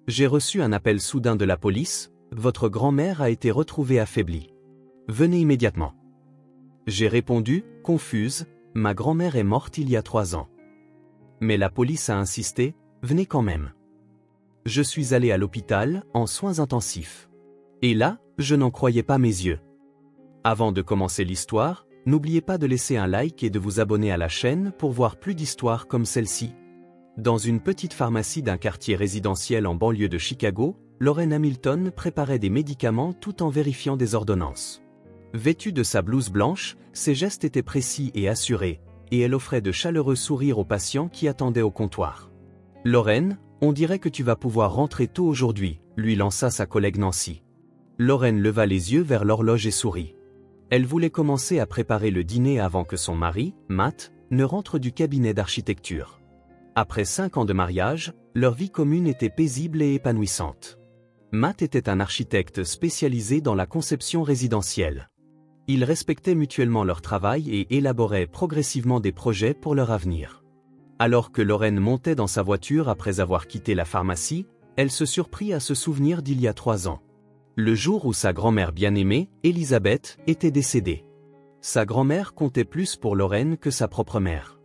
J'ai reçu un appel soudain de la police, votre grand-mère a été retrouvée affaiblie. Venez immédiatement. J'ai répondu, confuse, ma grand-mère est morte il y a 3 ans. Mais la police a insisté, venez quand même. Je suis allé à l'hôpital, en soins intensifs. Et là, je n'en croyais pas mes yeux. Avant de commencer l'histoire, n'oubliez pas de laisser un like et de vous abonner à la chaîne pour voir plus d'histoires comme celle-ci. Dans une petite pharmacie d'un quartier résidentiel en banlieue de Chicago, Lorraine Hamilton préparait des médicaments tout en vérifiant des ordonnances. Vêtue de sa blouse blanche, ses gestes étaient précis et assurés, et elle offrait de chaleureux sourires aux patients qui attendaient au comptoir. « Lorraine, on dirait que tu vas pouvoir rentrer tôt aujourd'hui », lui lança sa collègue Nancy. Lorraine leva les yeux vers l'horloge et sourit. Elle voulait commencer à préparer le dîner avant que son mari, Matt, ne rentre du cabinet d'architecture. Après 5 ans de mariage, leur vie commune était paisible et épanouissante. Matt était un architecte spécialisé dans la conception résidentielle. Ils respectaient mutuellement leur travail et élaboraient progressivement des projets pour leur avenir. Alors que Lorraine montait dans sa voiture après avoir quitté la pharmacie, elle se surprit à se souvenir d'il y a 3 ans. Le jour où sa grand-mère bien-aimée, Elisabeth, était décédée. Sa grand-mère comptait plus pour Lorraine que sa propre mère.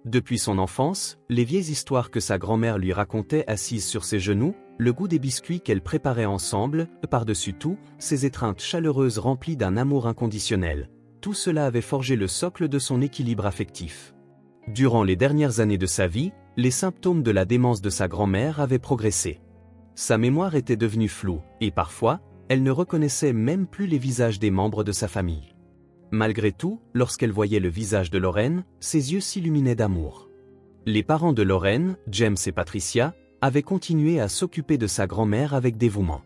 Depuis son enfance, les vieilles histoires que sa grand-mère lui racontait assise sur ses genoux, le goût des biscuits qu'elle préparait ensemble, par-dessus tout, ses étreintes chaleureuses remplies d'un amour inconditionnel, tout cela avait forgé le socle de son équilibre affectif. Durant les dernières années de sa vie, les symptômes de la démence de sa grand-mère avaient progressé. Sa mémoire était devenue floue, et parfois, elle ne reconnaissait même plus les visages des membres de sa famille. Malgré tout, lorsqu'elle voyait le visage de Lorraine, ses yeux s'illuminaient d'amour. Les parents de Lorraine, James et Patricia, avaient continué à s'occuper de sa grand-mère avec dévouement.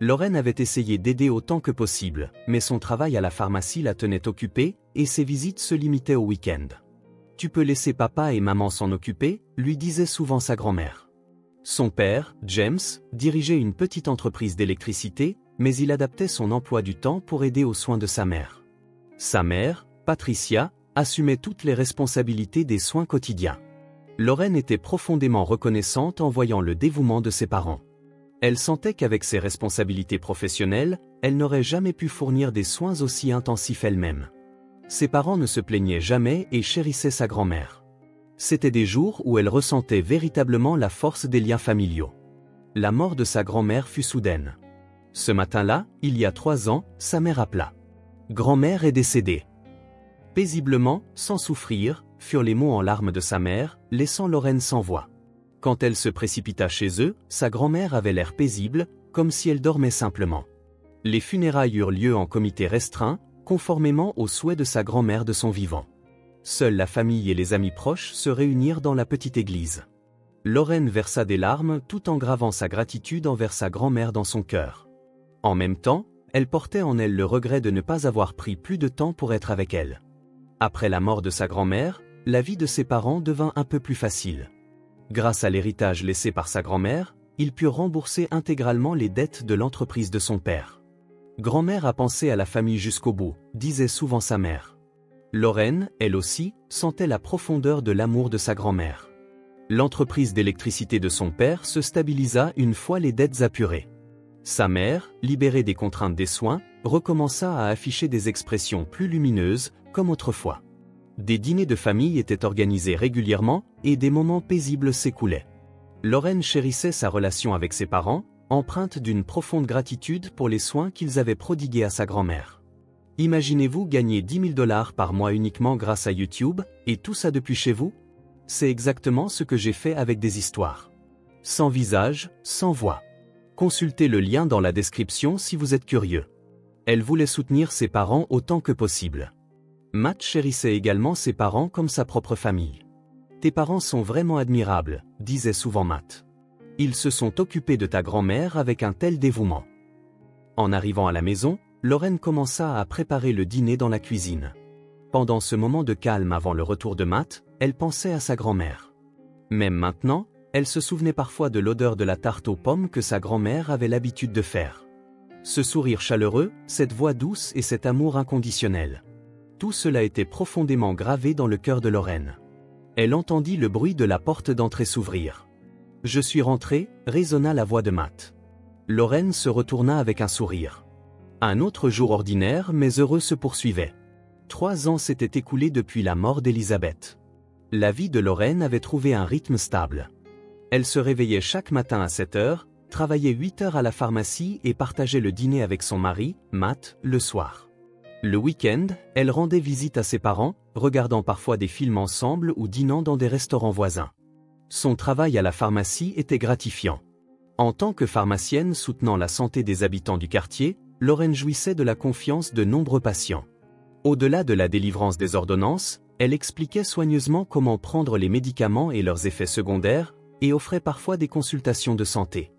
Lorraine avait essayé d'aider autant que possible, mais son travail à la pharmacie la tenait occupée, et ses visites se limitaient au week-end. « Tu peux laisser papa et maman s'en occuper », lui disait souvent sa grand-mère. Son père, James, dirigeait une petite entreprise d'électricité, mais il adaptait son emploi du temps pour aider aux soins de sa mère. Sa mère, Patricia, assumait toutes les responsabilités des soins quotidiens. Lorraine était profondément reconnaissante en voyant le dévouement de ses parents. Elle sentait qu'avec ses responsabilités professionnelles, elle n'aurait jamais pu fournir des soins aussi intensifs elle-même. Ses parents ne se plaignaient jamais et chérissaient sa grand-mère. C'étaient des jours où elle ressentait véritablement la force des liens familiaux. La mort de sa grand-mère fut soudaine. Ce matin-là, il y a 3 ans, sa mère appela. « Grand-mère est décédée. » Paisiblement, sans souffrir, furent les mots en larmes de sa mère, laissant Lorraine sans voix. Quand elle se précipita chez eux, sa grand-mère avait l'air paisible, comme si elle dormait simplement. Les funérailles eurent lieu en comité restreint, conformément aux souhaits de sa grand-mère de son vivant. Seule la famille et les amis proches se réunirent dans la petite église. Lorraine versa des larmes tout en gravant sa gratitude envers sa grand-mère dans son cœur. En même temps, elle portait en elle le regret de ne pas avoir pris plus de temps pour être avec elle. Après la mort de sa grand-mère, la vie de ses parents devint un peu plus facile. Grâce à l'héritage laissé par sa grand-mère, ils purent rembourser intégralement les dettes de l'entreprise de son père. « Grand-mère a pensé à la famille jusqu'au bout », disait souvent sa mère. Lorraine, elle aussi, sentait la profondeur de l'amour de sa grand-mère. L'entreprise d'électricité de son père se stabilisa une fois les dettes apurées. Sa mère, libérée des contraintes des soins, recommença à afficher des expressions plus lumineuses, comme autrefois. Des dîners de famille étaient organisés régulièrement, et des moments paisibles s'écoulaient. Lorraine chérissait sa relation avec ses parents, empreinte d'une profonde gratitude pour les soins qu'ils avaient prodigués à sa grand-mère. Imaginez-vous gagner 10 000 $ par mois uniquement grâce à YouTube, et tout ça depuis chez vous? C'est exactement ce que j'ai fait avec des histoires. Sans visage, sans voix. Consultez le lien dans la description si vous êtes curieux. Elle voulait soutenir ses parents autant que possible. Matt chérissait également ses parents comme sa propre famille. « Tes parents sont vraiment admirables », disait souvent Matt. « Ils se sont occupés de ta grand-mère avec un tel dévouement. » En arrivant à la maison, Lorraine commença à préparer le dîner dans la cuisine. Pendant ce moment de calme avant le retour de Matt, elle pensait à sa grand-mère. Même maintenant, elle se souvenait parfois de l'odeur de la tarte aux pommes que sa grand-mère avait l'habitude de faire. Ce sourire chaleureux, cette voix douce et cet amour inconditionnel. Tout cela était profondément gravé dans le cœur de Lorraine. Elle entendit le bruit de la porte d'entrée s'ouvrir. Je suis rentré, résonna la voix de Matt. Lorraine se retourna avec un sourire. Un autre jour ordinaire mais heureux se poursuivait. 3 ans s'étaient écoulés depuis la mort d'Elisabeth. La vie de Lorraine avait trouvé un rythme stable. Elle se réveillait chaque matin à 7 heures, travaillait 8 heures à la pharmacie et partageait le dîner avec son mari, Matt, le soir. Le week-end, elle rendait visite à ses parents, regardant parfois des films ensemble ou dînant dans des restaurants voisins. Son travail à la pharmacie était gratifiant. En tant que pharmacienne soutenant la santé des habitants du quartier, Lorraine jouissait de la confiance de nombreux patients. Au-delà de la délivrance des ordonnances, elle expliquait soigneusement comment prendre les médicaments et leurs effets secondaires, et offrait parfois des consultations de santé.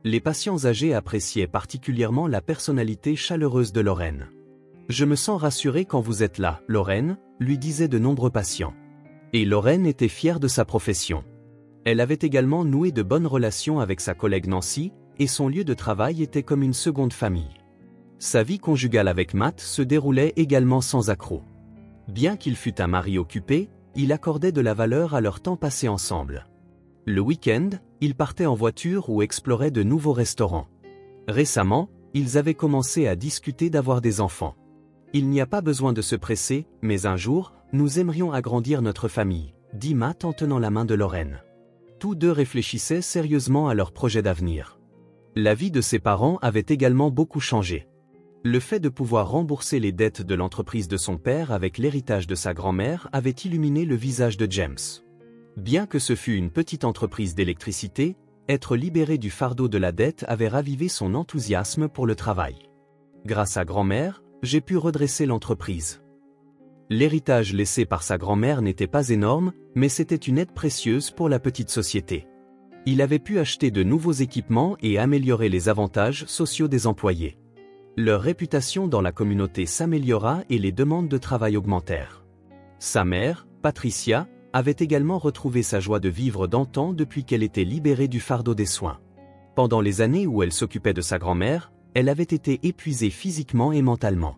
Les patients âgés appréciaient particulièrement la personnalité chaleureuse de Lorraine. « Je me sens rassurée quand vous êtes là, Lorraine », lui disaient de nombreux patients. Et Lorraine était fière de sa profession. Elle avait également noué de bonnes relations avec sa collègue Nancy, et son lieu de travail était comme une seconde famille. Sa vie conjugale avec Matt se déroulait également sans accroc. Bien qu'il fût un mari occupé, il accordait de la valeur à leur temps passé ensemble. Le week-end, ils partaient en voiture ou exploraient de nouveaux restaurants. Récemment, ils avaient commencé à discuter d'avoir des enfants. Il n'y a pas besoin de se presser, mais un jour, nous aimerions agrandir notre famille, dit Matt en tenant la main de Lorraine. Tous deux réfléchissaient sérieusement à leur projet d'avenir. La vie de ses parents avait également beaucoup changé. Le fait de pouvoir rembourser les dettes de l'entreprise de son père avec l'héritage de sa grand-mère avait illuminé le visage de James. Bien que ce fût une petite entreprise d'électricité, être libéré du fardeau de la dette avait ravivé son enthousiasme pour le travail. Grâce à grand-mère, j'ai pu redresser l'entreprise. L'héritage laissé par sa grand-mère n'était pas énorme, mais c'était une aide précieuse pour la petite société. Il avait pu acheter de nouveaux équipements et améliorer les avantages sociaux des employés. Leur réputation dans la communauté s'améliora et les demandes de travail augmentèrent. Sa mère, Patricia, avait également retrouvé sa joie de vivre d'antan depuis qu'elle était libérée du fardeau des soins. Pendant les années où elle s'occupait de sa grand-mère, elle avait été épuisée physiquement et mentalement.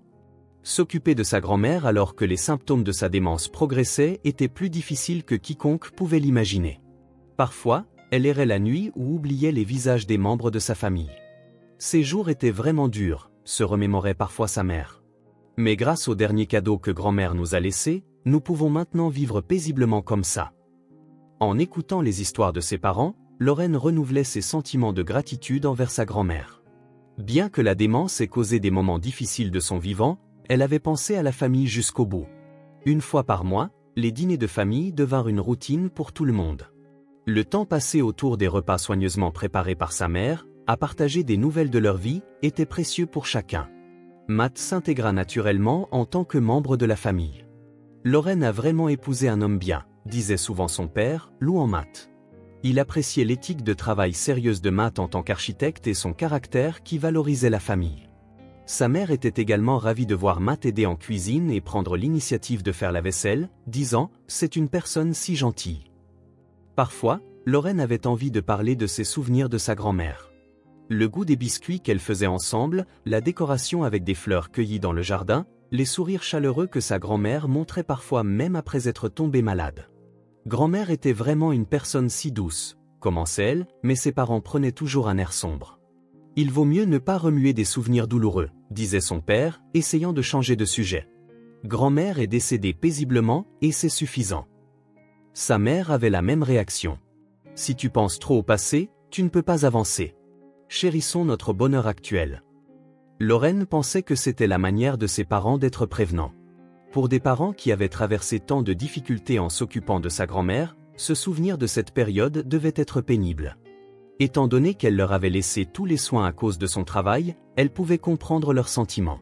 S'occuper de sa grand-mère alors que les symptômes de sa démence progressaient était plus difficile que quiconque pouvait l'imaginer. Parfois, elle errait la nuit ou oubliait les visages des membres de sa famille. Ces jours étaient vraiment durs, se remémorait parfois sa mère. Mais grâce au dernier cadeau que grand-mère nous a laissé, nous pouvons maintenant vivre paisiblement comme ça. En écoutant les histoires de ses parents, Lorraine renouvelait ses sentiments de gratitude envers sa grand-mère. Bien que la démence ait causé des moments difficiles de son vivant, elle avait pensé à la famille jusqu'au bout. Une fois par mois, les dîners de famille devinrent une routine pour tout le monde. Le temps passé autour des repas soigneusement préparés par sa mère, à partager des nouvelles de leur vie, était précieux pour chacun. Matt s'intégra naturellement en tant que membre de la famille. Lorraine a vraiment épousé un homme bien, disait souvent son père, louant Matt. Il appréciait l'éthique de travail sérieuse de Matt en tant qu'architecte et son caractère qui valorisait la famille. Sa mère était également ravie de voir Matt aider en cuisine et prendre l'initiative de faire la vaisselle, disant « C'est une personne si gentille ». Parfois, Lorraine avait envie de parler de ses souvenirs de sa grand-mère. Le goût des biscuits qu'elle faisait ensemble, la décoration avec des fleurs cueillies dans le jardin, les sourires chaleureux que sa grand-mère montrait parfois même après être tombée malade. Grand-mère était vraiment une personne si douce, commençait-elle, mais ses parents prenaient toujours un air sombre. Il vaut mieux ne pas remuer des souvenirs douloureux, disait son père, essayant de changer de sujet. Grand-mère est décédée paisiblement, et c'est suffisant. Sa mère avait la même réaction. Si tu penses trop au passé, tu ne peux pas avancer. Chérissons notre bonheur actuel. Lorraine pensait que c'était la manière de ses parents d'être prévenants. Pour des parents qui avaient traversé tant de difficultés en s'occupant de sa grand-mère, se souvenir de cette période devait être pénible. Étant donné qu'elle leur avait laissé tous les soins à cause de son travail, elle pouvait comprendre leurs sentiments.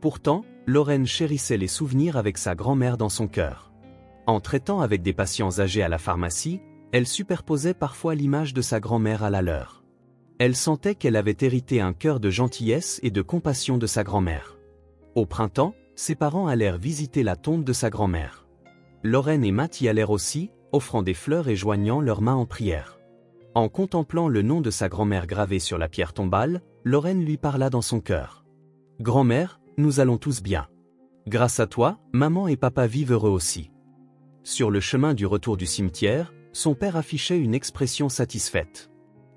Pourtant, Lorraine chérissait les souvenirs avec sa grand-mère dans son cœur. En traitant avec des patients âgés à la pharmacie, elle superposait parfois l'image de sa grand-mère à la leur. Elle sentait qu'elle avait hérité un cœur de gentillesse et de compassion de sa grand-mère. Au printemps, ses parents allèrent visiter la tombe de sa grand-mère. Lorraine et Matt y allèrent aussi, offrant des fleurs et joignant leurs mains en prière. En contemplant le nom de sa grand-mère gravé sur la pierre tombale, Lorraine lui parla dans son cœur. « Grand-mère, nous allons tous bien. Grâce à toi, maman et papa vivent heureux aussi. » Sur le chemin du retour du cimetière, son père affichait une expression satisfaite.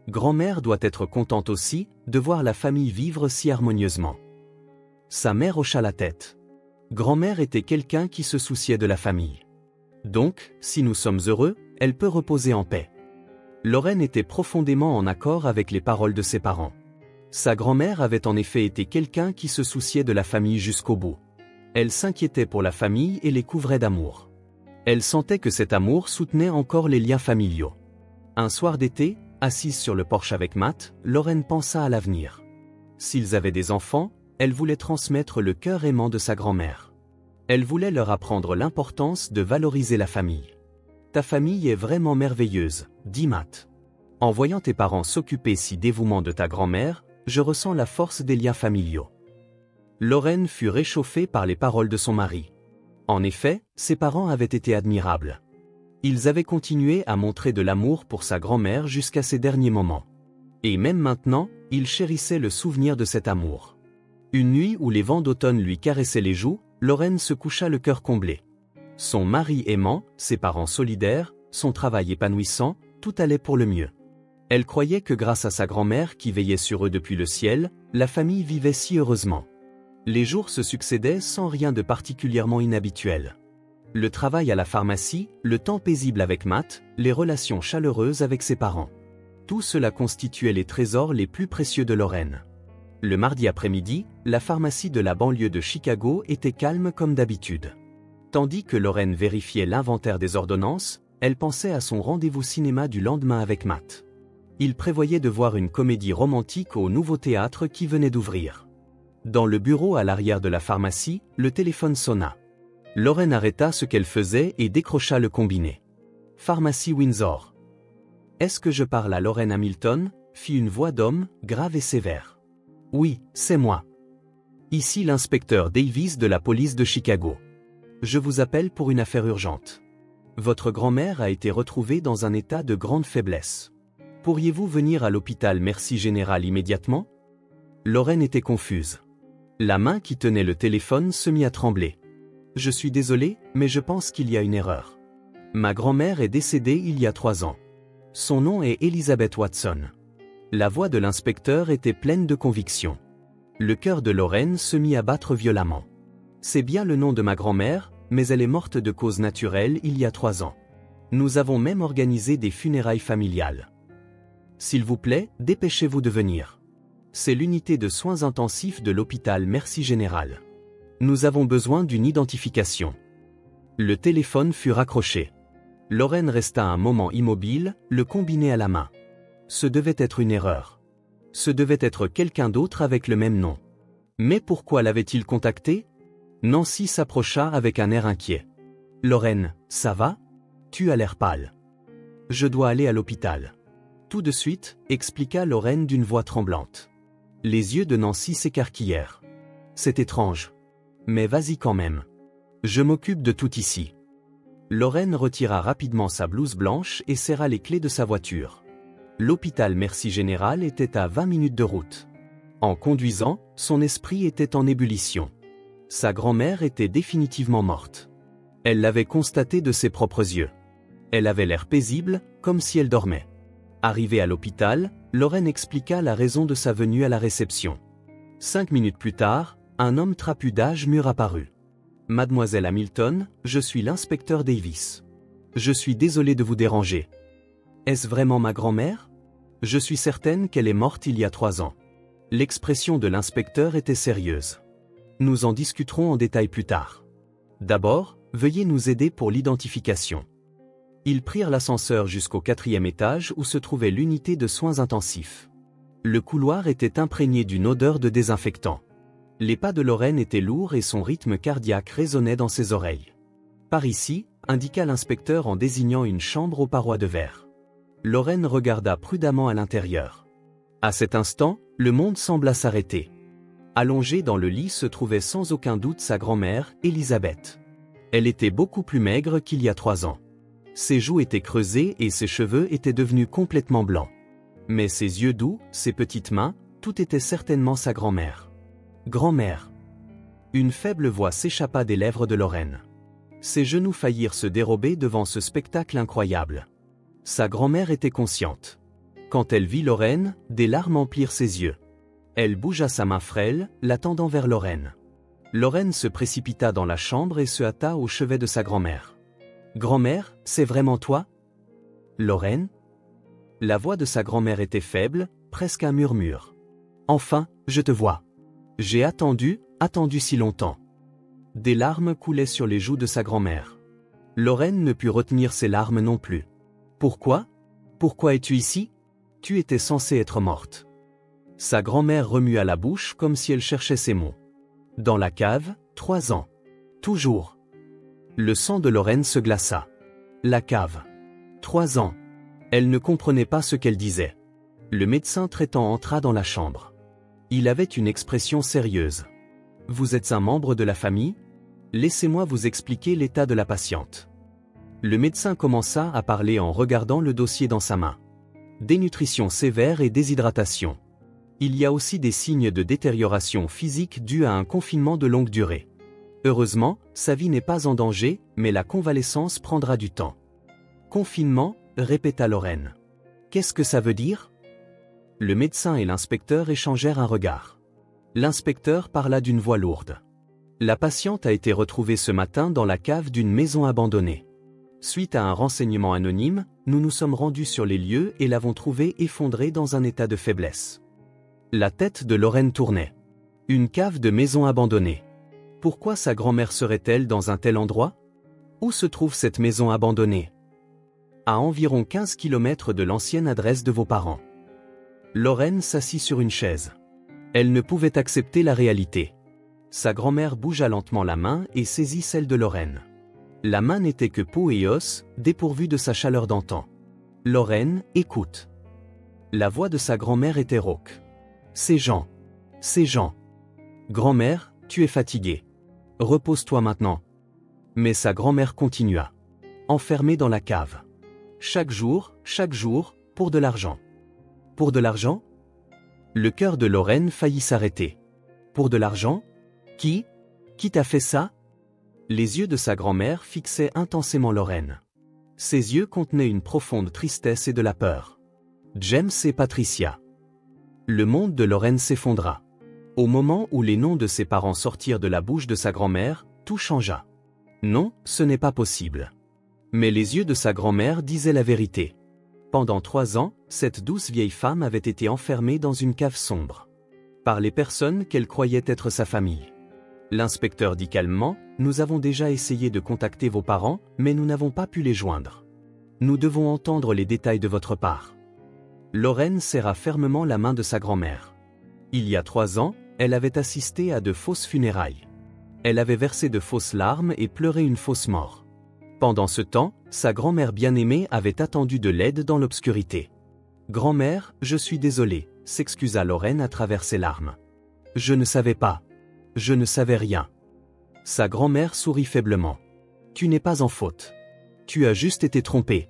Grand-mère doit être contente aussi de voir la famille vivre si harmonieusement. Sa mère hocha la tête. Grand-mère était quelqu'un qui se souciait de la famille. Donc, si nous sommes heureux, elle peut reposer en paix. Lorraine était profondément en accord avec les paroles de ses parents. Sa grand-mère avait en effet été quelqu'un qui se souciait de la famille jusqu'au bout. Elle s'inquiétait pour la famille et les couvrait d'amour. Elle sentait que cet amour soutenait encore les liens familiaux. Un soir d'été, assise sur le porche avec Matt, Lorraine pensa à l'avenir. S'ils avaient des enfants, elle voulait transmettre le cœur aimant de sa grand-mère. Elle voulait leur apprendre l'importance de valoriser la famille. « Ta famille est vraiment merveilleuse, dit Matt. En voyant tes parents s'occuper si dévouement de ta grand-mère, je ressens la force des liens familiaux. » Lorraine fut réchauffée par les paroles de son mari. En effet, ses parents avaient été admirables. Ils avaient continué à montrer de l'amour pour sa grand-mère jusqu'à ses derniers moments. Et même maintenant, il chérissait le souvenir de cet amour. Une nuit où les vents d'automne lui caressaient les joues, Lorraine se coucha le cœur comblé. Son mari aimant, ses parents solidaires, son travail épanouissant, tout allait pour le mieux. Elle croyait que grâce à sa grand-mère qui veillait sur eux depuis le ciel, la famille vivait si heureusement. Les jours se succédaient sans rien de particulièrement inhabituel. Le travail à la pharmacie, le temps paisible avec Matt, les relations chaleureuses avec ses parents. Tout cela constituait les trésors les plus précieux de Lorraine. Le mardi après-midi, la pharmacie de la banlieue de Chicago était calme comme d'habitude. Tandis que Lorraine vérifiait l'inventaire des ordonnances, elle pensait à son rendez-vous cinéma du lendemain avec Matt. Il prévoyait de voir une comédie romantique au nouveau théâtre qui venait d'ouvrir. Dans le bureau à l'arrière de la pharmacie, le téléphone sonna. Lorraine arrêta ce qu'elle faisait et décrocha le combiné. « Pharmacie Windsor. »« Est-ce que je parle à Lorraine Hamilton ?» fit une voix d'homme, grave et sévère. « Oui, c'est moi. Ici l'inspecteur Davis de la police de Chicago. Je vous appelle pour une affaire urgente. Votre grand-mère a été retrouvée dans un état de grande faiblesse. Pourriez-vous venir à l'hôpital Merci Général immédiatement ?» Lorraine était confuse. La main qui tenait le téléphone se mit à trembler. « Je suis désolé, mais je pense qu'il y a une erreur. Ma grand-mère est décédée il y a 3 ans. Son nom est Elizabeth Watson. » La voix de l'inspecteur était pleine de conviction. Le cœur de Lorraine se mit à battre violemment. « C'est bien le nom de ma grand-mère, mais elle est morte de cause naturelle il y a 3 ans. Nous avons même organisé des funérailles familiales. S'il vous plaît, dépêchez-vous de venir. C'est l'unité de soins intensifs de l'hôpital Merci Général. Nous avons besoin d'une identification. » Le téléphone fut raccroché. Lorraine resta un moment immobile, le combiné à la main. Ce devait être une erreur. Ce devait être quelqu'un d'autre avec le même nom. Mais pourquoi l'avait-il contacté? Nancy s'approcha avec un air inquiet. « Lorraine, ça va? Tu as l'air pâle. »« Je dois aller à l'hôpital. » Tout de suite, expliqua Lorraine d'une voix tremblante. Les yeux de Nancy s'écarquillèrent. « C'est étrange. Mais vas-y quand même. Je m'occupe de tout ici. » Lorraine retira rapidement sa blouse blanche et serra les clés de sa voiture. L'hôpital Merci Général était à 20 minutes de route. En conduisant, son esprit était en ébullition. Sa grand-mère était définitivement morte. Elle l'avait constaté de ses propres yeux. Elle avait l'air paisible, comme si elle dormait. Arrivée à l'hôpital, Lorraine expliqua la raison de sa venue à la réception. 5 minutes plus tard, un homme trapu d'âge mûr apparut. « Mademoiselle Hamilton, je suis l'inspecteur Davis. Je suis désolé de vous déranger. Est-ce vraiment ma grand-mère? Je suis certaine qu'elle est morte il y a 3 ans. » L'expression de l'inspecteur était sérieuse. « Nous en discuterons en détail plus tard. D'abord, veuillez nous aider pour l'identification. » Ils prirent l'ascenseur jusqu'au 4e étage où se trouvait l'unité de soins intensifs. Le couloir était imprégné d'une odeur de désinfectant. Les pas de Lorraine étaient lourds et son rythme cardiaque résonnait dans ses oreilles. « Par ici », indiqua l'inspecteur en désignant une chambre aux parois de verre. Lorraine regarda prudemment à l'intérieur. À cet instant, le monde sembla s'arrêter. Allongée dans le lit se trouvait sans aucun doute sa grand-mère, Elisabeth. Elle était beaucoup plus maigre qu'il y a 3 ans. Ses joues étaient creusées et ses cheveux étaient devenus complètement blancs. Mais ses yeux doux, ses petites mains, tout était certainement sa grand-mère. Grand-mère. Une faible voix s'échappa des lèvres de Lorraine. Ses genoux faillirent se dérober devant ce spectacle incroyable. Sa grand-mère était consciente. Quand elle vit Lorraine, des larmes emplirent ses yeux. Elle bougea sa main frêle, la tendant vers Lorraine. Lorraine se précipita dans la chambre et se hâta au chevet de sa grand-mère. « Grand-mère, c'est vraiment toi ?» Lorraine ? La voix de sa grand-mère était faible, presque un murmure. « Enfin, je te vois. J'ai attendu si longtemps. » Des larmes coulaient sur les joues de sa grand-mère. Lorraine ne put retenir ses larmes non plus. « Pourquoi ? Pourquoi es-tu ici ? Tu étais censée être morte. » Sa grand-mère remua la bouche comme si elle cherchait ses mots. Dans la cave, 3 ans. Toujours. Le sang de Lorraine se glaça. La cave. 3 ans. Elle ne comprenait pas ce qu'elle disait. Le médecin traitant entra dans la chambre. Il avait une expression sérieuse. « Vous êtes un membre de la famille ? Laissez-moi vous expliquer l'état de la patiente. » Le médecin commença à parler en regardant le dossier dans sa main. Dénutrition sévère et déshydratation. Il y a aussi des signes de détérioration physique dus à un confinement de longue durée. Heureusement, sa vie n'est pas en danger, mais la convalescence prendra du temps. Confinement, répéta Lorraine. Qu'est-ce que ça veut dire ? Le médecin et l'inspecteur échangèrent un regard. L'inspecteur parla d'une voix lourde. La patiente a été retrouvée ce matin dans la cave d'une maison abandonnée. Suite à un renseignement anonyme, nous nous sommes rendus sur les lieux et l'avons trouvée effondrée dans un état de faiblesse. La tête de Lorraine tournait. Une cave de maison abandonnée. Pourquoi sa grand-mère serait-elle dans un tel endroit ? Où se trouve cette maison abandonnée ? À environ 15 km de l'ancienne adresse de vos parents. Lorraine s'assit sur une chaise. Elle ne pouvait accepter la réalité. Sa grand-mère bougea lentement la main et saisit celle de Lorraine. La main n'était que peau et os, dépourvue de sa chaleur d'antan. Lorraine, écoute. La voix de sa grand-mère était rauque. C'est Jean. C'est Jean. Grand-mère, tu es fatiguée. Repose-toi maintenant. Mais sa grand-mère continua. Enfermée dans la cave. Chaque jour, pour de l'argent. Pour de l'argent ? Le cœur de Lorraine faillit s'arrêter. Pour de l'argent ? Qui t'a fait ça ? Les yeux de sa grand-mère fixaient intensément Lorraine. Ses yeux contenaient une profonde tristesse et de la peur. James et Patricia. Le monde de Lorraine s'effondra. Au moment où les noms de ses parents sortirent de la bouche de sa grand-mère, tout changea. Non, ce n'est pas possible. Mais les yeux de sa grand-mère disaient la vérité. Pendant 3 ans, cette douce vieille femme avait été enfermée dans une cave sombre. Par les personnes qu'elle croyait être sa famille. L'inspecteur dit calmement, « Nous avons déjà essayé de contacter vos parents, mais nous n'avons pas pu les joindre. Nous devons entendre les détails de votre part. » Lorraine serra fermement la main de sa grand-mère. Il y a 3 ans, elle avait assisté à de fausses funérailles. Elle avait versé de fausses larmes et pleuré une fausse mort. Pendant ce temps, sa grand-mère bien-aimée avait attendu de l'aide dans l'obscurité. « Grand-mère, je suis désolée », s'excusa Lorraine à travers ses larmes. « Je ne savais pas. Je ne savais rien. » Sa grand-mère sourit faiblement. « Tu n'es pas en faute. Tu as juste été trompée. »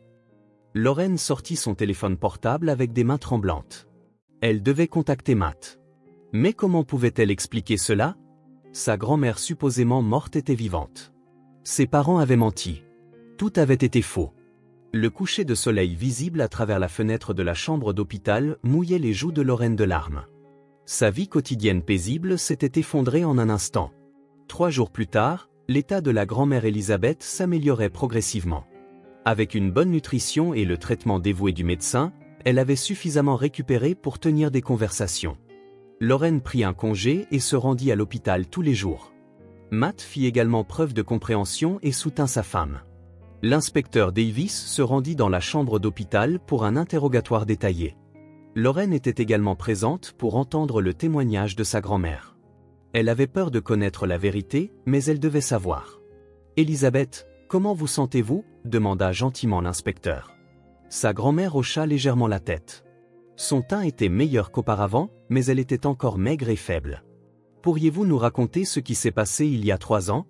Lorraine sortit son téléphone portable avec des mains tremblantes. Elle devait contacter Matt. Mais comment pouvait-elle expliquer cela ? Sa grand-mère supposément morte était vivante. Ses parents avaient menti. Tout avait été faux. Le coucher de soleil visible à travers la fenêtre de la chambre d'hôpital mouillait les joues de Lorraine de larmes. Sa vie quotidienne paisible s'était effondrée en un instant. 3 jours plus tard, l'état de la grand-mère Elisabeth s'améliorait progressivement. Avec une bonne nutrition et le traitement dévoué du médecin, elle avait suffisamment récupéré pour tenir des conversations. Lorraine prit un congé et se rendit à l'hôpital tous les jours. Matt fit également preuve de compréhension et soutint sa femme. L'inspecteur Davis se rendit dans la chambre d'hôpital pour un interrogatoire détaillé. Lorraine était également présente pour entendre le témoignage de sa grand-mère. Elle avait peur de connaître la vérité, mais elle devait savoir. « Elisabeth, comment vous sentez-vous » demanda gentiment l'inspecteur. Sa grand-mère hocha légèrement la tête. Son teint était meilleur qu'auparavant, mais elle était encore maigre et faible. « Pourriez-vous nous raconter ce qui s'est passé il y a 3 ans »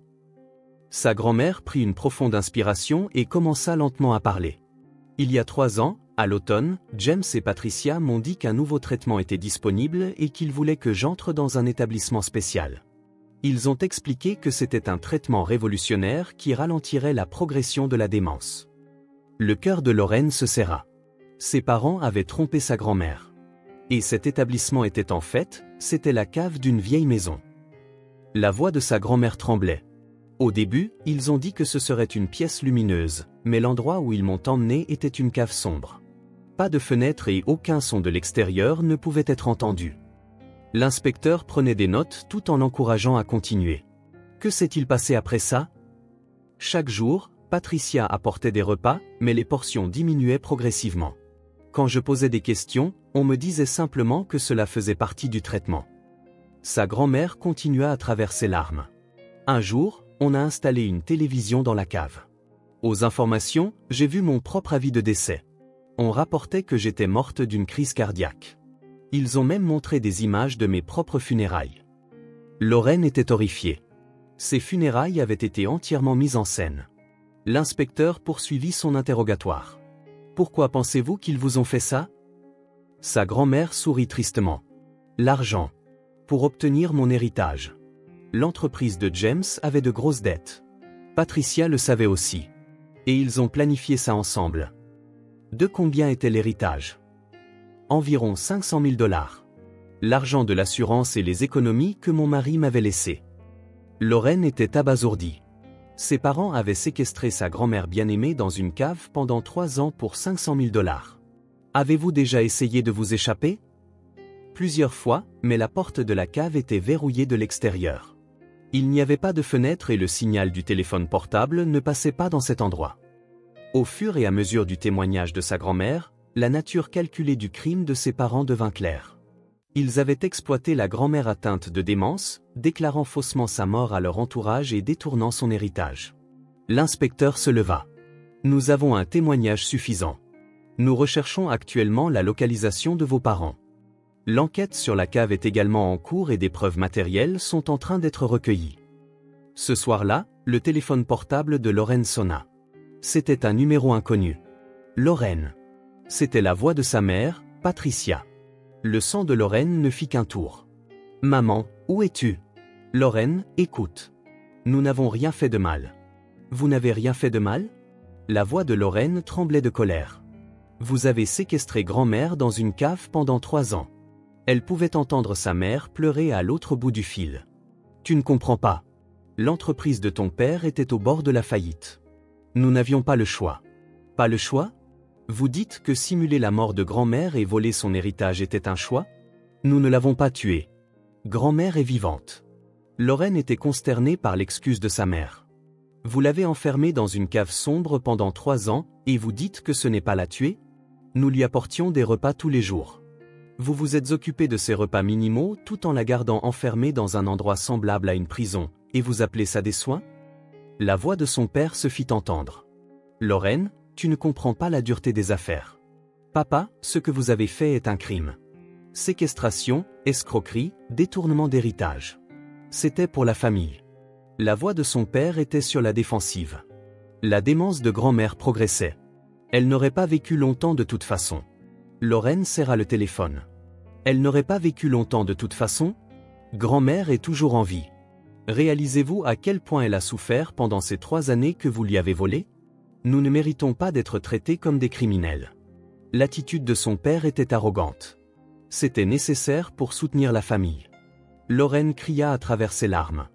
Sa grand-mère prit une profonde inspiration et commença lentement à parler. « Il y a 3 ans, à l'automne, James et Patricia m'ont dit qu'un nouveau traitement était disponible et qu'ils voulaient que j'entre dans un établissement spécial. Ils ont expliqué que c'était un traitement révolutionnaire qui ralentirait la progression de la démence. » Le cœur de Lorraine se serra. Ses parents avaient trompé sa grand-mère. Et cet établissement était en fait, c'était la cave d'une vieille maison. La voix de sa grand-mère tremblait. Au début, ils ont dit que ce serait une pièce lumineuse, mais l'endroit où ils m'ont emmené était une cave sombre. Pas de fenêtre et aucun son de l'extérieur ne pouvait être entendu. L'inspecteur prenait des notes tout en l'encourageant à continuer. Que s'est-il passé après ça? Chaque jour, Patricia apportait des repas, mais les portions diminuaient progressivement. Quand je posais des questions, on me disait simplement que cela faisait partie du traitement. Sa grand-mère continua à travers ses larmes. Un jour, on a installé une télévision dans la cave. Aux informations, j'ai vu mon propre avis de décès. On rapportait que j'étais morte d'une crise cardiaque. Ils ont même montré des images de mes propres funérailles. Lorraine était horrifiée. Ses funérailles avaient été entièrement mises en scène. L'inspecteur poursuivit son interrogatoire. Pourquoi pensez-vous qu'ils vous ont fait ça? Sa grand-mère sourit tristement. L'argent. Pour obtenir mon héritage. L'entreprise de James avait de grosses dettes. Patricia le savait aussi. Et ils ont planifié ça ensemble. De combien était l'héritage? Environ 500 000 $. L'argent de l'assurance et les économies que mon mari m'avait laissées. Lorraine était abasourdie. Ses parents avaient séquestré sa grand-mère bien-aimée dans une cave pendant 3 ans pour 500 000 $. Avez-vous déjà essayé de vous échapper? Plusieurs fois, mais la porte de la cave était verrouillée de l'extérieur. Il n'y avait pas de fenêtre et le signal du téléphone portable ne passait pas dans cet endroit. Au fur et à mesure du témoignage de sa grand-mère, la nature calculée du crime de ses parents devint claire. Ils avaient exploité la grand-mère atteinte de démence, déclarant faussement sa mort à leur entourage et détournant son héritage. L'inspecteur se leva. Nous avons un témoignage suffisant. Nous recherchons actuellement la localisation de vos parents. L'enquête sur la cave est également en cours et des preuves matérielles sont en train d'être recueillies. Ce soir-là, le téléphone portable de Lorraine sonna. C'était un numéro inconnu. Lorraine. C'était la voix de sa mère, Patricia. Le sang de Lorraine ne fit qu'un tour. Maman, où es-tu? Lorraine, écoute. Nous n'avons rien fait de mal. Vous n'avez rien fait de mal? La voix de Lorraine tremblait de colère. Vous avez séquestré grand-mère dans une cave pendant 3 ans. Elle pouvait entendre sa mère pleurer à l'autre bout du fil. Tu ne comprends pas. L'entreprise de ton père était au bord de la faillite. Nous n'avions pas le choix. Pas le choix? Vous dites que simuler la mort de grand-mère et voler son héritage était un choix? Nous ne l'avons pas tuée. Grand-mère est vivante. Lorraine était consternée par l'excuse de sa mère. Vous l'avez enfermée dans une cave sombre pendant 3 ans, et vous dites que ce n'est pas la tuer? Nous lui apportions des repas tous les jours. Vous vous êtes occupé de ses repas minimaux tout en la gardant enfermée dans un endroit semblable à une prison, et vous appelez ça des soins? La voix de son père se fit entendre. Lorraine, tu ne comprends pas la dureté des affaires. Papa, ce que vous avez fait est un crime. Séquestration, escroquerie, détournement d'héritage. C'était pour la famille. La voix de son père était sur la défensive. La démence de grand-mère progressait. Elle n'aurait pas vécu longtemps de toute façon. Lorraine serra le téléphone. Elle n'aurait pas vécu longtemps de toute façon? Grand-mère est toujours en vie. Réalisez-vous à quel point elle a souffert pendant ces 3 années que vous lui avez volé? Nous ne méritons pas d'être traités comme des criminels. L'attitude de son père était arrogante. C'était nécessaire pour soutenir la famille. Lorraine cria à travers ses larmes.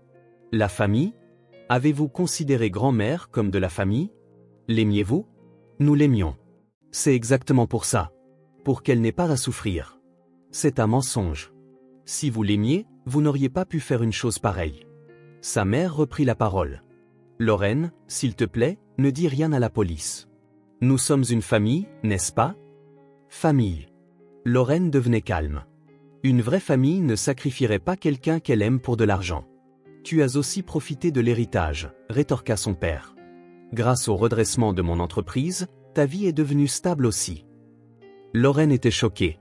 La famille? Avez-vous considéré grand-mère comme de la famille? L'aimiez-vous? Nous l'aimions. C'est exactement pour ça. Pour qu'elle n'ait pas à souffrir. C'est un mensonge. Si vous l'aimiez, vous n'auriez pas pu faire une chose pareille. Sa mère reprit la parole. Lorraine, s'il te plaît, ne dis rien à la police. Nous sommes une famille, n'est-ce pas? Famille. Lorraine devenait calme. Une vraie famille ne sacrifierait pas quelqu'un qu'elle aime pour de l'argent. Tu as aussi profité de l'héritage, rétorqua son père. Grâce au redressement de mon entreprise, ta vie est devenue stable aussi. Lorraine était choquée.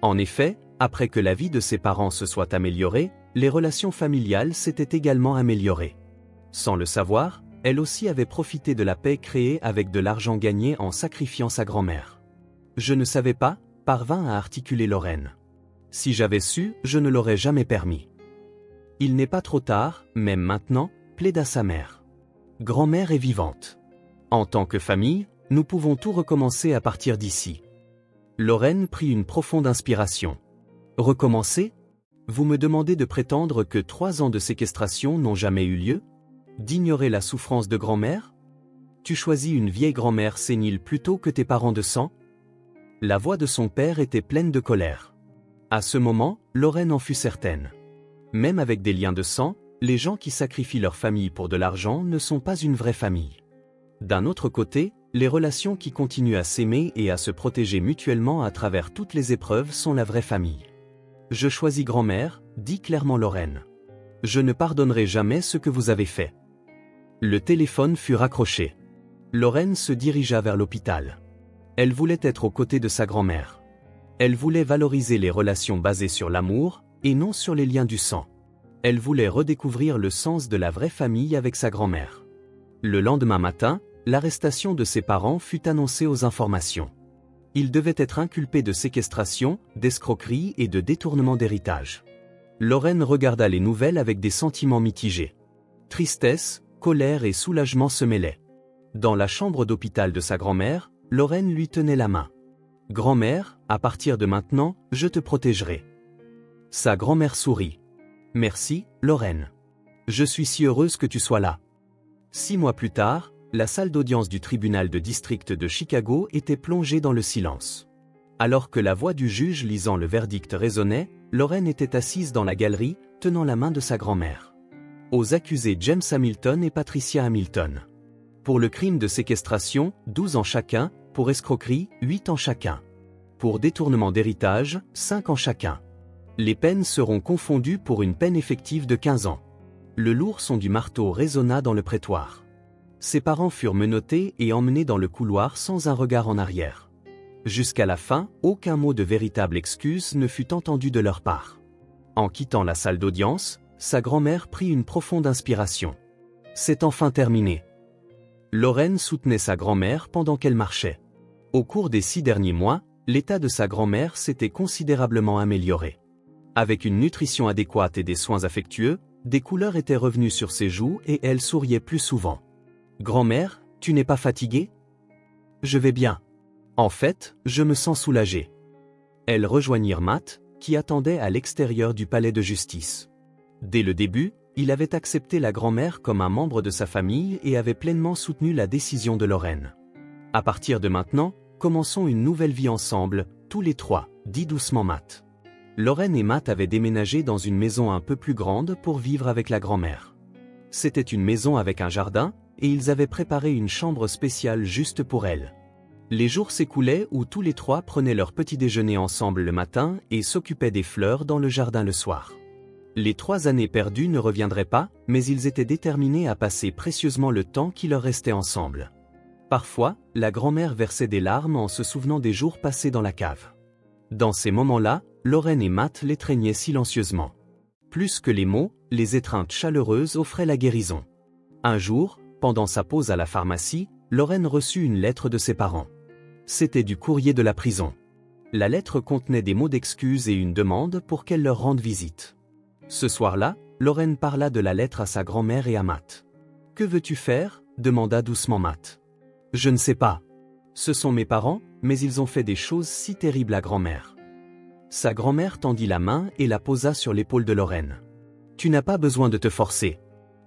En effet, après que la vie de ses parents se soit améliorée, les relations familiales s'étaient également améliorées. Sans le savoir, elle aussi avait profité de la paix créée avec de l'argent gagné en sacrifiant sa grand-mère. Je ne savais pas, parvint à articuler Lorraine. Si j'avais su, je ne l'aurais jamais permis. Il n'est pas trop tard, même maintenant, plaida sa mère. Grand-mère est vivante. En tant que famille, Nous pouvons tout recommencer à partir d'ici. Lorraine prit une profonde inspiration. Recommencer? Vous me demandez de prétendre que 3 ans de séquestration n'ont jamais eu lieu? D'ignorer la souffrance de grand-mère? Tu choisis une vieille grand-mère sénile plutôt que tes parents de sang? La voix de son père était pleine de colère. À ce moment, Lorraine en fut certaine. Même avec des liens de sang, les gens qui sacrifient leur famille pour de l'argent ne sont pas une vraie famille. D'un autre côté, les relations qui continuent à s'aimer et à se protéger mutuellement à travers toutes les épreuves sont la vraie famille. Je choisis grand-mère, dit clairement Lorraine. Je ne pardonnerai jamais ce que vous avez fait. Le téléphone fut raccroché. Lorraine se dirigea vers l'hôpital. Elle voulait être aux côtés de sa grand-mère. Elle voulait valoriser les relations basées sur l'amour, et non sur les liens du sang. Elle voulait redécouvrir le sens de la vraie famille avec sa grand-mère. Le lendemain matin, l'arrestation de ses parents fut annoncée aux informations. Ils devaient être inculpés de séquestration, d'escroquerie et de détournement d'héritage. Lorraine regarda les nouvelles avec des sentiments mitigés. Tristesse, colère et soulagement se mêlaient. Dans la chambre d'hôpital de sa grand-mère, Lorraine lui tenait la main. « Grand-mère, à partir de maintenant, je te protégerai. » Sa grand-mère sourit. « Merci, Lorraine. Je suis si heureuse que tu sois là. » 6 mois plus tard, la salle d'audience du tribunal de district de Chicago était plongée dans le silence. Alors que la voix du juge lisant le verdict résonnait, Lorraine était assise dans la galerie, tenant la main de sa grand-mère. Aux accusés James Hamilton et Patricia Hamilton. Pour le crime de séquestration, 12 ans chacun, pour escroquerie, 8 ans chacun. Pour détournement d'héritage, 5 ans chacun. Les peines seront confondues pour une peine effective de 15 ans. Le lourd son du marteau résonna dans le prétoire. Ses parents furent menottés et emmenés dans le couloir sans un regard en arrière. Jusqu'à la fin, aucun mot de véritable excuse ne fut entendu de leur part. En quittant la salle d'audience, sa grand-mère prit une profonde inspiration. C'est enfin terminé. Lorraine soutenait sa grand-mère pendant qu'elle marchait. Au cours des 6 derniers mois, l'état de sa grand-mère s'était considérablement amélioré. Avec une nutrition adéquate et des soins affectueux, des couleurs étaient revenues sur ses joues et elle souriait plus souvent. « Grand-mère, tu n'es pas fatiguée ? » « Je vais bien. En fait, je me sens soulagée. » Elles rejoignirent Matt, qui attendait à l'extérieur du palais de justice. Dès le début, il avait accepté la grand-mère comme un membre de sa famille et avait pleinement soutenu la décision de Lorraine. « À partir de maintenant, commençons une nouvelle vie ensemble, tous les 3, dit doucement Matt. Lorraine et Matt avaient déménagé dans une maison un peu plus grande pour vivre avec la grand-mère. C'était une maison avec un jardin, et ils avaient préparé une chambre spéciale juste pour elle. Les jours s'écoulaient où tous les 3 prenaient leur petit déjeuner ensemble le matin et s'occupaient des fleurs dans le jardin le soir. Les 3 années perdues ne reviendraient pas, mais ils étaient déterminés à passer précieusement le temps qui leur restait ensemble. Parfois, la grand-mère versait des larmes en se souvenant des jours passés dans la cave. Dans ces moments-là, Lorraine et Matt l'étreignaient silencieusement. Plus que les mots, les étreintes chaleureuses offraient la guérison. Un jour, pendant sa pause à la pharmacie, Lorraine reçut une lettre de ses parents. C'était du courrier de la prison. La lettre contenait des mots d'excuse et une demande pour qu'elle leur rende visite. Ce soir-là, Lorraine parla de la lettre à sa grand-mère et à Matt. « Que veux-tu faire » demanda doucement Matt. « Je ne sais pas. Ce sont mes parents, mais ils ont fait des choses si terribles à grand-mère. » Sa grand-mère tendit la main et la posa sur l'épaule de Lorraine. « Tu n'as pas besoin de te forcer.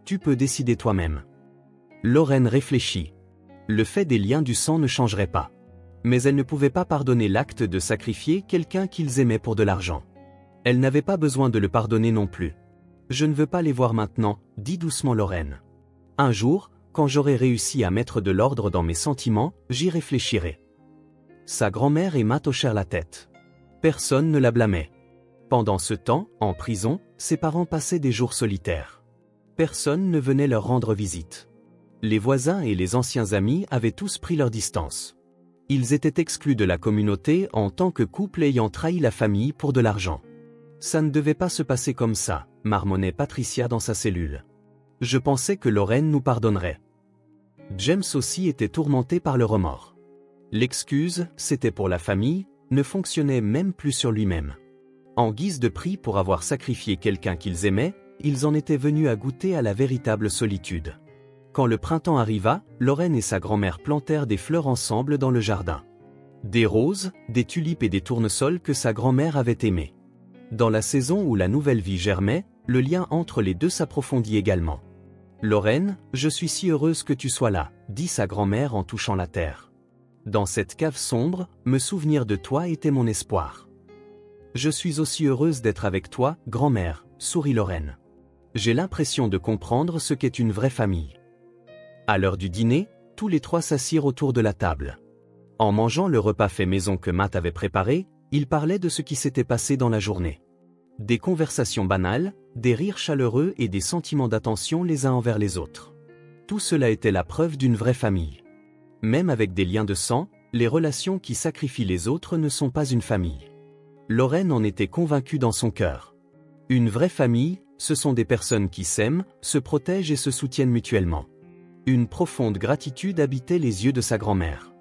Tu peux décider toi-même. » Lorraine réfléchit. Le fait des liens du sang ne changerait pas. Mais elle ne pouvait pas pardonner l'acte de sacrifier quelqu'un qu'ils aimaient pour de l'argent. Elle n'avait pas besoin de le pardonner non plus. « Je ne veux pas les voir maintenant, » dit doucement Lorraine. « Un jour, quand j'aurai réussi à mettre de l'ordre dans mes sentiments, j'y réfléchirai. » Sa grand-mère et Matt hochèrent la tête. Personne ne la blâmait. Pendant ce temps, en prison, ses parents passaient des jours solitaires. Personne ne venait leur rendre visite. Les voisins et les anciens amis avaient tous pris leur distance. Ils étaient exclus de la communauté en tant que couple ayant trahi la famille pour de l'argent. Ça ne devait pas se passer comme ça, marmonnait Patricia dans sa cellule. Je pensais que Lorraine nous pardonnerait. James aussi était tourmenté par le remords. L'excuse, c'était pour la famille, ne fonctionnait même plus sur lui-même. En guise de prix pour avoir sacrifié quelqu'un qu'ils aimaient, ils en étaient venus à goûter à la véritable solitude. Quand le printemps arriva, Lorraine et sa grand-mère plantèrent des fleurs ensemble dans le jardin. Des roses, des tulipes et des tournesols que sa grand-mère avait aimés. Dans la saison où la nouvelle vie germait, le lien entre les deux s'approfondit également. « Lorraine, je suis si heureuse que tu sois là », dit sa grand-mère en touchant la terre. « Dans cette cave sombre, me souvenir de toi était mon espoir. »« Je suis aussi heureuse d'être avec toi, grand-mère », sourit Lorraine. « J'ai l'impression de comprendre ce qu'est une vraie famille. » À l'heure du dîner, tous les trois s'assirent autour de la table. En mangeant le repas fait maison que Matt avait préparé, ils parlaient de ce qui s'était passé dans la journée. Des conversations banales, des rires chaleureux et des sentiments d'attention les uns envers les autres. Tout cela était la preuve d'une vraie famille. Même avec des liens de sang, les relations qui sacrifient les autres ne sont pas une famille. Lorraine en était convaincue dans son cœur. Une vraie famille, ce sont des personnes qui s'aiment, se protègent et se soutiennent mutuellement. Une profonde gratitude habitait les yeux de sa grand-mère.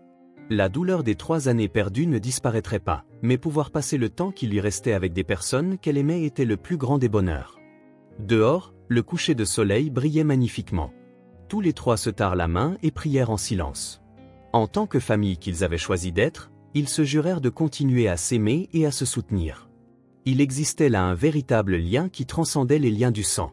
La douleur des 3 années perdues ne disparaîtrait pas, mais pouvoir passer le temps qui lui restait avec des personnes qu'elle aimait était le plus grand des bonheurs. Dehors, le coucher de soleil brillait magnifiquement. Tous les trois se tinrent la main et prièrent en silence. En tant que famille qu'ils avaient choisi d'être, ils se jurèrent de continuer à s'aimer et à se soutenir. Il existait là un véritable lien qui transcendait les liens du sang.